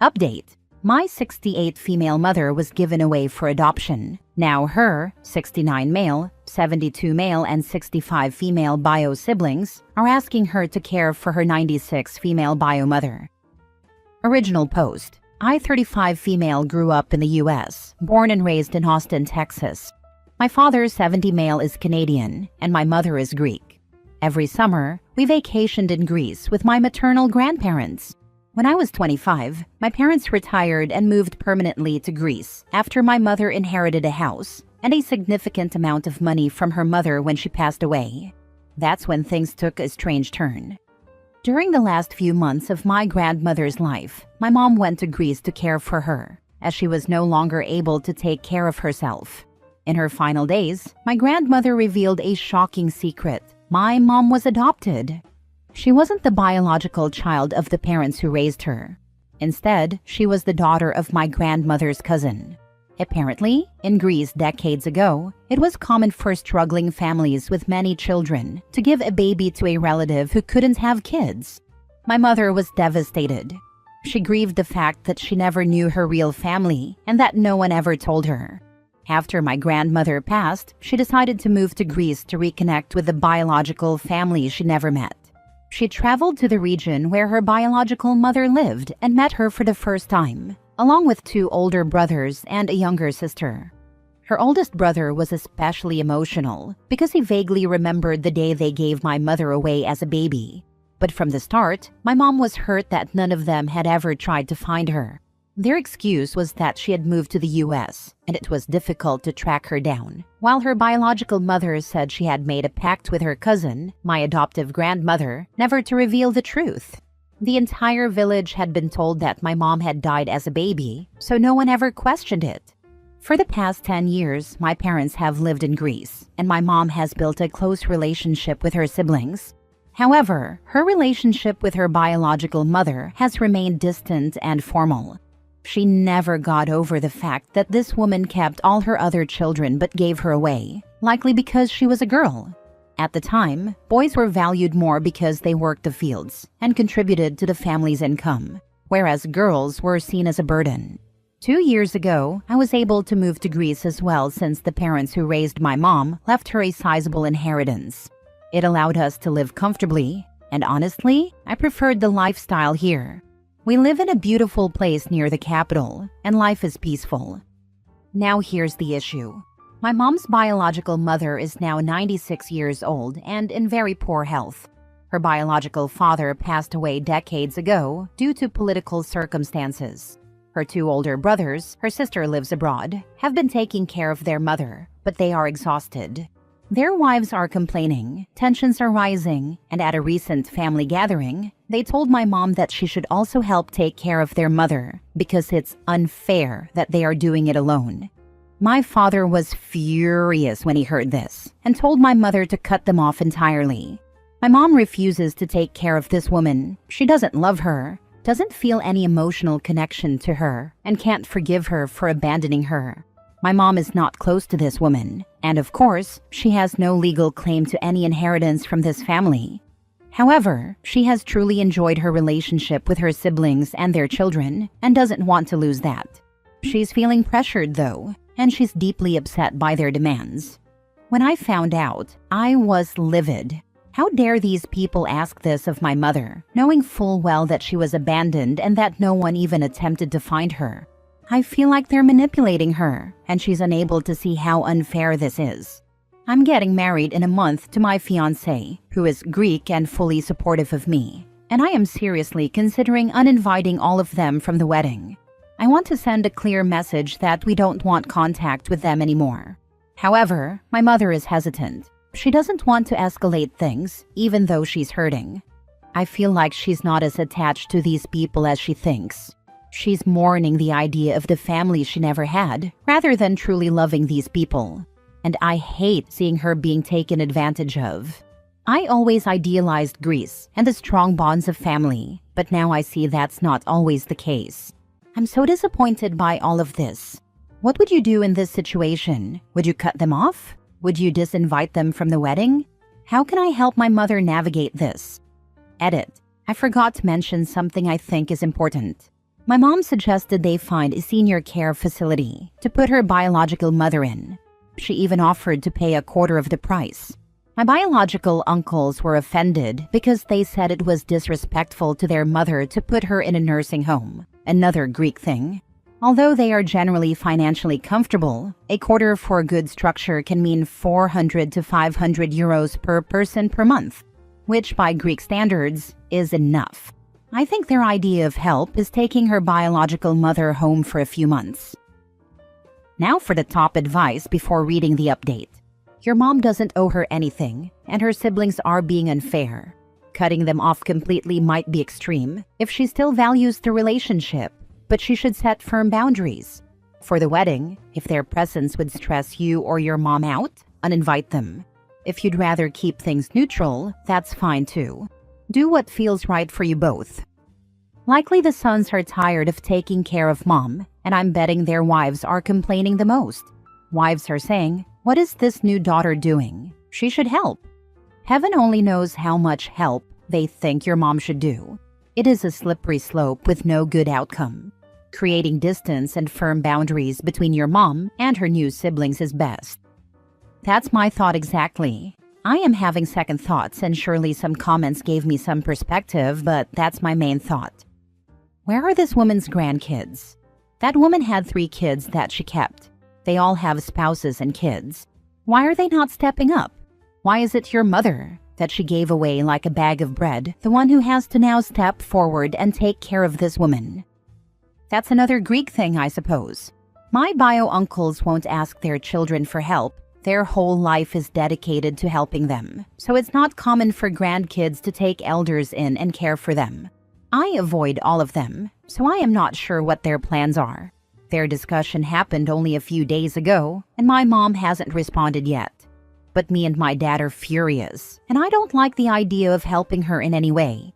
Update: my 68 female mother was given away for adoption. Now her 69 male, 72 male, and 65 female bio siblings are asking her to care for her 96 female bio mother. Original post: I, 35 female, grew up in the U.S., born and raised in Austin, Texas. My father, 70 male, is Canadian, and my mother is Greek. Every summer, we vacationed in Greece with my maternal grandparents. When I was 25, my parents retired and moved permanently to Greece after my mother inherited a house and a significant amount of money from her mother when she passed away. That's when things took a strange turn. During the last few months of my grandmother's life, my mom went to Greece to care for her, as she was no longer able to take care of herself. In her final days, my grandmother revealed a shocking secret: my mom was adopted. She wasn't the biological child of the parents who raised her. Instead, she was the daughter of my grandmother's cousin. Apparently, in Greece decades ago, it was common for struggling families with many children to give a baby to a relative who couldn't have kids. My mother was devastated. She grieved the fact that she never knew her real family and that no one ever told her. After my grandmother passed, she decided to move to Greece to reconnect with the biological family she never met. She traveled to the region where her biological mother lived and met her for the first time, along with 2 older brothers and a younger sister. Her oldest brother was especially emotional because he vaguely remembered the day they gave my mother away as a baby. But from the start, my mom was hurt that none of them had ever tried to find her. Their excuse was that she had moved to the U.S. and it was difficult to track her down, while her biological mother said she had made a pact with her cousin, my adoptive grandmother, never to reveal the truth. The entire village had been told that my mom had died as a baby, so no one ever questioned it. For the past 10 years, my parents have lived in Greece, and my mom has built a close relationship with her siblings. However, her relationship with her biological mother has remained distant and formal. She never got over the fact that this woman kept all her other children but gave her away, likely because she was a girl. At the time, boys were valued more because they worked the fields and contributed to the family's income, whereas girls were seen as a burden. 2 years ago, I was able to move to Greece as well since the parents who raised my mom left her a sizable inheritance. It allowed us to live comfortably, and honestly, I preferred the lifestyle here. We live in a beautiful place near the capital, and life is peaceful. Now here's the issue. My mom's biological mother is now 96 years old and in very poor health. Her biological father passed away decades ago due to political circumstances. Her 2 older brothers, her sister lives abroad, have been taking care of their mother, but they are exhausted. Their wives are complaining, tensions are rising, and at a recent family gathering, they told my mom that she should also help take care of their mother because it's unfair that they are doing it alone. My father was furious when he heard this and told my mother to cut them off entirely. My mom refuses to take care of this woman. She doesn't love her, doesn't feel any emotional connection to her, and can't forgive her for abandoning her. My mom is not close to this woman, and of course, she has no legal claim to any inheritance from this family. However, she has truly enjoyed her relationship with her siblings and their children and doesn't want to lose that. She's feeling pressured though, and she's deeply upset by their demands. When I found out, I was livid. How dare these people ask this of my mother, knowing full well that she was abandoned and that no one even attempted to find her? I feel like they're manipulating her, and she's unable to see how unfair this is. I'm getting married in a month to my fiancé, who is Greek and fully supportive of me, and I am seriously considering uninviting all of them from the wedding. I want to send a clear message that we don't want contact with them anymore. However, my mother is hesitant. She doesn't want to escalate things, even though she's hurting. I feel like she's not as attached to these people as she thinks. She's mourning the idea of the family she never had, rather than truly loving these people. And I hate seeing her being taken advantage of. I always idealized Greece and the strong bonds of family, but now I see that's not always the case. I'm so disappointed by all of this. What would you do in this situation? Would you cut them off? Would you disinvite them from the wedding? How can I help my mother navigate this? Edit. I forgot to mention something I think is important. My mom suggested they find a senior care facility to put her biological mother in. She even offered to pay a quarter of the price. My biological uncles were offended because they said it was disrespectful to their mother to put her in a nursing home, another Greek thing. Although they are generally financially comfortable, a quarter for a good structure can mean 400 to 500 euros per person per month, which by Greek standards is enough. I think their idea of help is taking her biological mother home for a few months. Now for the top advice before reading the update. Your mom doesn't owe her anything, and her siblings are being unfair. Cutting them off completely might be extreme if she still values the relationship, but she should set firm boundaries. For the wedding, if their presence would stress you or your mom out, uninvite them. If you'd rather keep things neutral, that's fine too. Do what feels right for you both. Likely the sons are tired of taking care of mom, and I'm betting their wives are complaining the most. Wives are saying, "What is this new daughter doing? She should help." Heaven only knows how much help they think your mom should do. It is a slippery slope with no good outcome. Creating distance and firm boundaries between your mom and her new siblings is best. That's my thought exactly. I am having second thoughts, and surely some comments gave me some perspective, but that's my main thought. Where are this woman's grandkids? That woman had 3 kids that she kept. They all have spouses and kids. Why are they not stepping up? Why is it your mother that she gave away like a bag of bread, the one who has to now step forward and take care of this woman? That's another Greek thing, I suppose. My bio-uncles won't ask their children for help. Their whole life is dedicated to helping them, so it's not common for grandkids to take elders in and care for them. I avoid all of them, so I am not sure what their plans are. Their discussion happened only a few days ago, and my mom hasn't responded yet. But me and my dad are furious, and I don't like the idea of helping her in any way.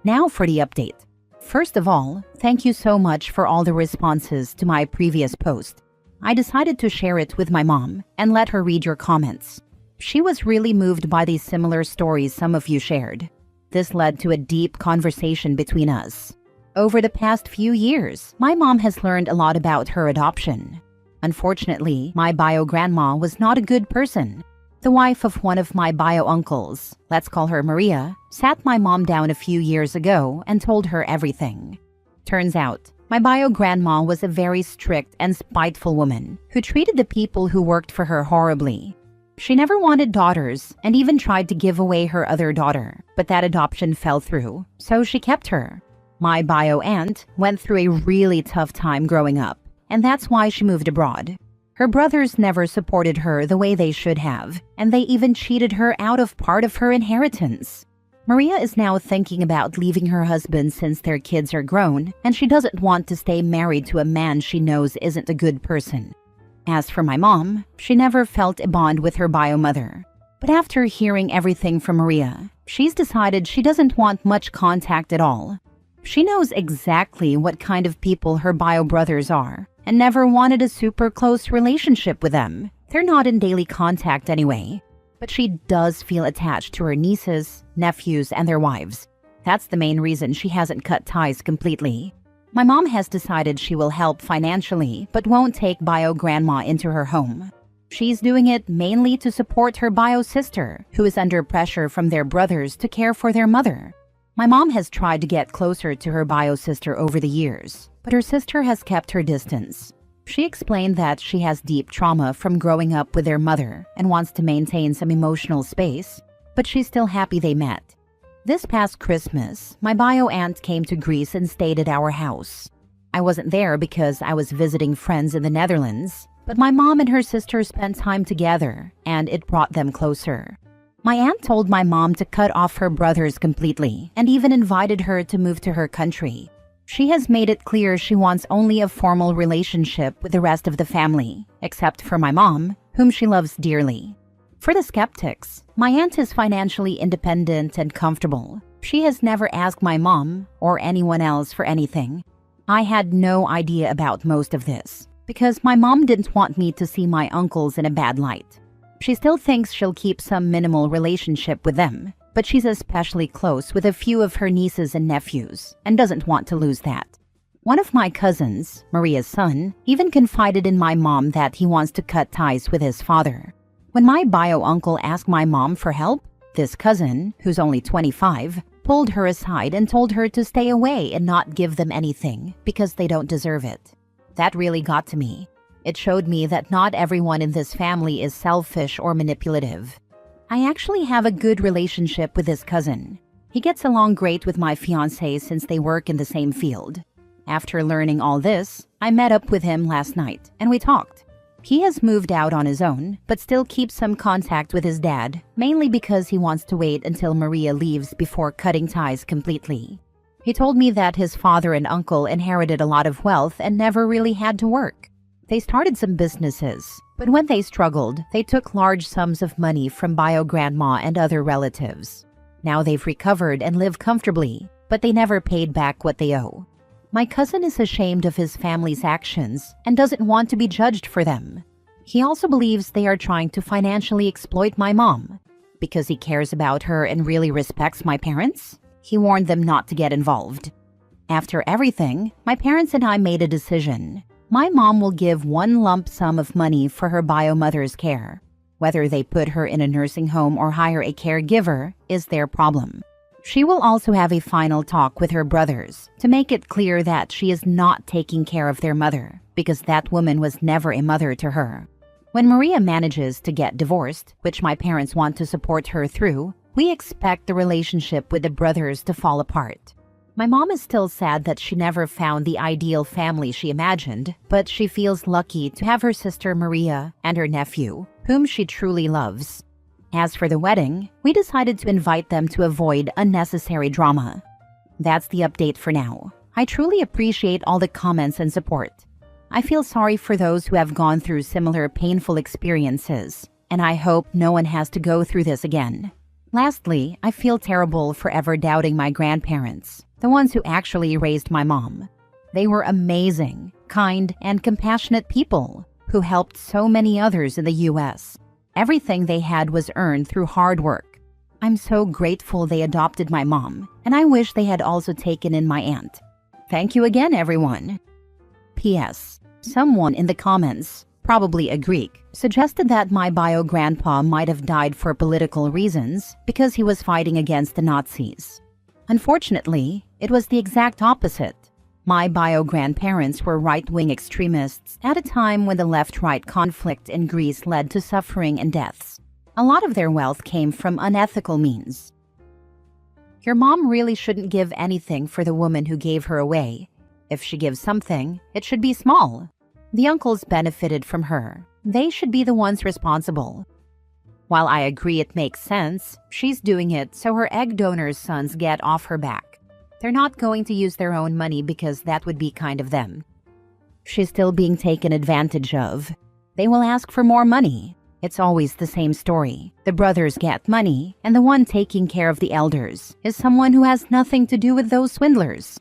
Now for the update. First of all, thank you so much for all the responses to my previous post. I decided to share it with my mom and let her read your comments. She was really moved by these similar stories some of you shared. This led to a deep conversation between us. Over the past few years, my mom has learned a lot about her adoption. Unfortunately, my bio-grandma was not a good person. The wife of one of my bio-uncles, let's call her Maria, sat my mom down a few years ago and told her everything. Turns out, my bio-grandma was a very strict and spiteful woman who treated the people who worked for her horribly. She never wanted daughters and even tried to give away her other daughter, but that adoption fell through, so she kept her. My bio-aunt went through a really tough time growing up, and that's why she moved abroad. Her brothers never supported her the way they should have, and they even cheated her out of part of her inheritance. Maria is now thinking about leaving her husband since their kids are grown, and she doesn't want to stay married to a man she knows isn't a good person. As for my mom, she never felt a bond with her bio-mother. But after hearing everything from Maria, she's decided she doesn't want much contact at all. She knows exactly what kind of people her bio-brothers are, and never wanted a super close relationship with them. They're not in daily contact anyway. But she does feel attached to her nieces, nephews, and their wives. That's the main reason she hasn't cut ties completely. My mom has decided she will help financially, but won't take bio-grandma into her home. She's doing it mainly to support her bio-sister, who is under pressure from their brothers to care for their mother. My mom has tried to get closer to her bio-sister over the years, but her sister has kept her distance. She explained that she has deep trauma from growing up with their mother and wants to maintain some emotional space, but she's still happy they met. This past Christmas, my bio-aunt came to Greece and stayed at our house. I wasn't there because I was visiting friends in the Netherlands, but my mom and her sister spent time together, and it brought them closer. My aunt told my mom to cut off her brothers completely and even invited her to move to her country. She has made it clear she wants only a formal relationship with the rest of the family, except for my mom, whom she loves dearly. For the skeptics, my aunt is financially independent and comfortable. She has never asked my mom or anyone else for anything. I had no idea about most of this, because my mom didn't want me to see my uncles in a bad light. She still thinks she'll keep some minimal relationship with them, but she's especially close with a few of her nieces and nephews, and doesn't want to lose that. One of my cousins, Maria's son, even confided in my mom that he wants to cut ties with his father. When my bio uncle asked my mom for help, this cousin, who's only 25, pulled her aside and told her to stay away and not give them anything because they don't deserve it. That really got to me. It showed me that not everyone in this family is selfish or manipulative. I actually have a good relationship with this cousin. He gets along great with my fiancé since they work in the same field. After learning all this, I met up with him last night and we talked. He has moved out on his own, but still keeps some contact with his dad, mainly because he wants to wait until Maria leaves before cutting ties completely. He told me that his father and uncle inherited a lot of wealth and never really had to work. They started some businesses, but when they struggled, they took large sums of money from bio grandma and other relatives. Now they've recovered and live comfortably, but they never paid back what they owe. My cousin is ashamed of his family's actions and doesn't want to be judged for them. He also believes they are trying to financially exploit my mom. Because he cares about her and really respects my parents, he warned them not to get involved. After everything, my parents and I made a decision. My mom will give one lump sum of money for her bio mother's care. Whether they put her in a nursing home or hire a caregiver is their problem. She will also have a final talk with her brothers to make it clear that she is not taking care of their mother because that woman was never a mother to her. When Maria manages to get divorced, which my parents want to support her through, we expect the relationship with the brothers to fall apart. My mom is still sad that she never found the ideal family she imagined, but she feels lucky to have her sister Maria and her nephew, whom she truly loves. As for the wedding, we decided to invite them to avoid unnecessary drama. That's the update for now. I truly appreciate all the comments and support. I feel sorry for those who have gone through similar painful experiences, and I hope no one has to go through this again. Lastly, I feel terrible for ever doubting my grandparents, the ones who actually raised my mom. They were amazing, kind, and compassionate people who helped so many others in the U.S. Everything they had was earned through hard work. I'm so grateful they adopted my mom, and I wish they had also taken in my aunt. Thank you again, everyone. P.S. Someone in the comments, probably a Greek, suggested that my bio grandpa might have died for political reasons because he was fighting against the Nazis. Unfortunately, it was the exact opposite. My bio grandparents were right-wing extremists at a time when the left-right conflict in Greece led to suffering and deaths. A lot of their wealth came from unethical means. Your mom really shouldn't give anything for the woman who gave her away. If she gives something, it should be small. The uncles benefited from her. They should be the ones responsible. While I agree it makes sense, she's doing it so her egg donor's sons get off her back. They're not going to use their own money because that would be kind of them. She's still being taken advantage of. They will ask for more money. It's always the same story. The brothers get money, and the one taking care of the elders is someone who has nothing to do with those swindlers.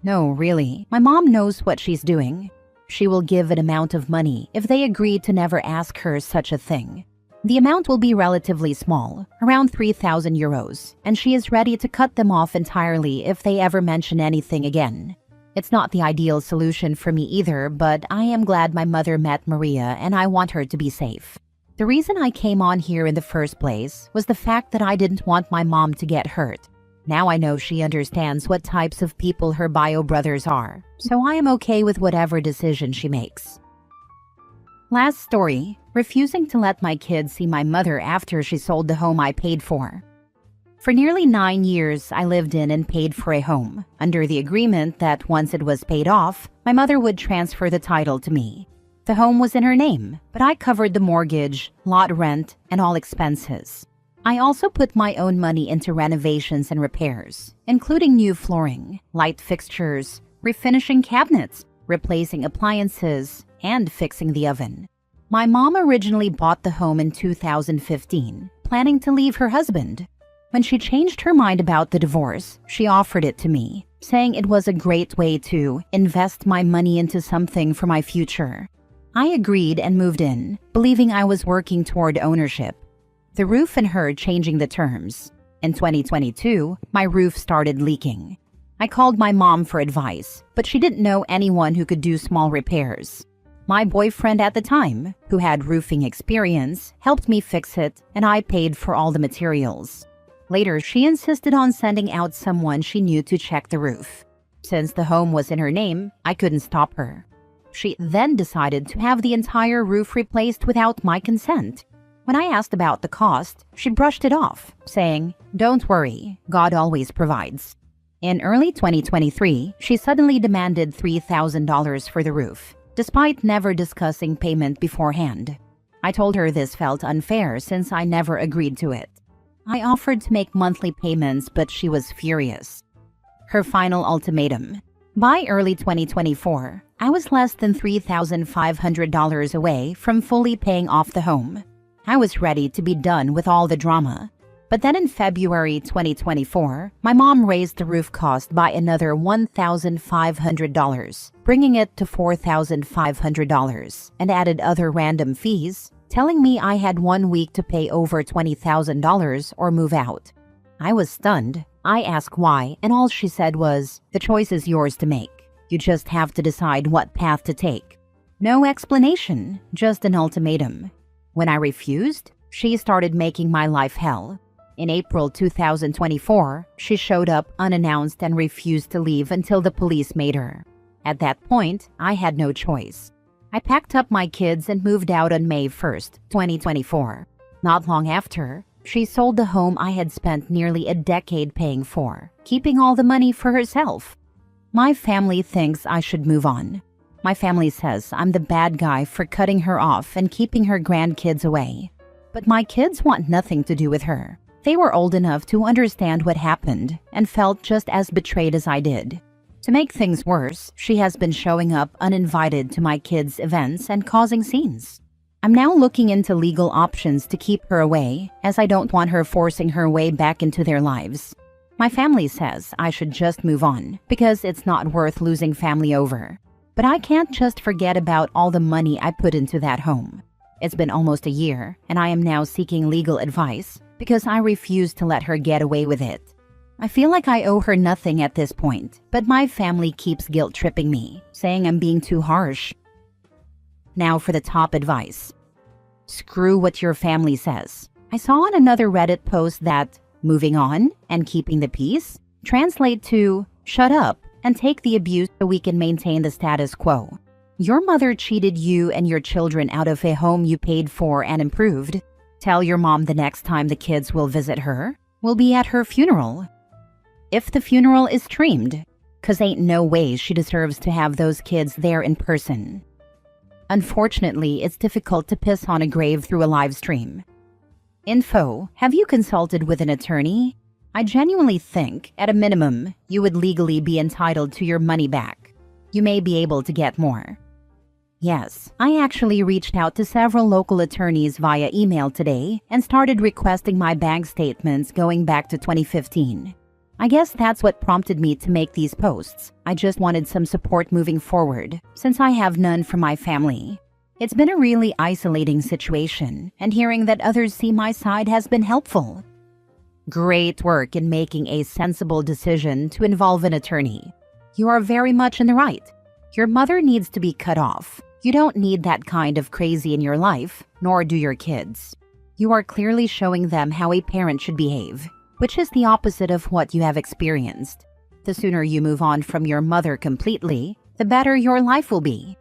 No, really, my mom knows what she's doing. She will give an amount of money if they agree to never ask her such a thing. The amount will be relatively small, around 3,000 euros, and she is ready to cut them off entirely if they ever mention anything again. It's not the ideal solution for me either, but I am glad my mother met Maria and I want her to be safe. The reason I came on here in the first place was the fact that I didn't want my mom to get hurt. Now I know she understands what types of people her bio brothers are, so I am okay with whatever decision she makes. Last story, refusing to let my kids see my mother after she sold the home I paid for. For nearly 9 years, I lived in and paid for a home, under the agreement that once it was paid off, my mother would transfer the title to me. The home was in her name, but I covered the mortgage, lot rent, and all expenses. I also put my own money into renovations and repairs, including new flooring, light fixtures, refinishing cabinets, replacing appliances, and fixing the oven. My mom originally bought the home in 2015, planning to leave her husband. When she changed her mind about the divorce, she offered it to me, saying it was a great way to invest my money into something for my future. I agreed and moved in, believing I was working toward ownership. The roof and her changing the terms. In 2022, my roof started leaking. I called my mom for advice, but she didn't know anyone who could do small repairs. My boyfriend at the time, who had roofing experience, helped me fix it, and I paid for all the materials. Later, she insisted on sending out someone she knew to check the roof. Since the home was in her name, I couldn't stop her. She then decided to have the entire roof replaced without my consent. When I asked about the cost, she brushed it off, saying, "Don't worry, God always provides." In early 2023, she suddenly demanded $3,000 for the roof, despite never discussing payment beforehand. I told her this felt unfair since I never agreed to it. I offered to make monthly payments, but she was furious. Her final ultimatum. By early 2024, I was less than $3,500 away from fully paying off the home. I was ready to be done with all the drama. But then in February 2024, my mom raised the roof cost by another $1,500, bringing it to $4,500, and added other random fees, telling me I had 1 week to pay over $20,000 or move out. I was stunned. I asked why, and all she said was, "The choice is yours to make. You just have to decide what path to take." No explanation, just an ultimatum. When I refused, she started making my life hell. In April 2024, she showed up unannounced and refused to leave until the police made her. At that point, I had no choice. I packed up my kids and moved out on May 1st, 2024. Not long after, she sold the home I had spent nearly a decade paying for, keeping all the money for herself. My family thinks I should move on. My family says I'm the bad guy for cutting her off and keeping her grandkids away. But my kids want nothing to do with her. They were old enough to understand what happened and felt just as betrayed as I did. To make things worse, she has been showing up uninvited to my kids' events and causing scenes. I'm now looking into legal options to keep her away, as I don't want her forcing her way back into their lives. My family says I should just move on, because it's not worth losing family over. But I can't just forget about all the money I put into that home. It's been almost a year, and I am now seeking legal advice because I refuse to let her get away with it. I feel like I owe her nothing at this point, but my family keeps guilt-tripping me, saying I'm being too harsh. Now for the top advice. Screw what your family says. I saw on another Reddit post that moving on and keeping the peace translate to shut up and take the abuse so we can maintain the status quo. Your mother cheated you and your children out of a home you paid for and improved. Tell your mom the next time the kids will visit her, we'll be at her funeral. If the funeral is streamed, 'cause ain't no way she deserves to have those kids there in person. Unfortunately, it's difficult to piss on a grave through a live stream. Info: have you consulted with an attorney? I genuinely think, at a minimum, you would legally be entitled to your money back. You may be able to get more. Yes, I actually reached out to several local attorneys via email today and started requesting my bank statements going back to 2015. I guess that's what prompted me to make these posts. I just wanted some support moving forward, since I have none from my family. It's been a really isolating situation, and hearing that others see my side has been helpful. Great work in making a sensible decision to involve an attorney. You are very much in the right. Your mother needs to be cut off. You don't need that kind of crazy in your life, nor do your kids. You are clearly showing them how a parent should behave, which is the opposite of what you have experienced. The sooner you move on from your mother completely, the better your life will be.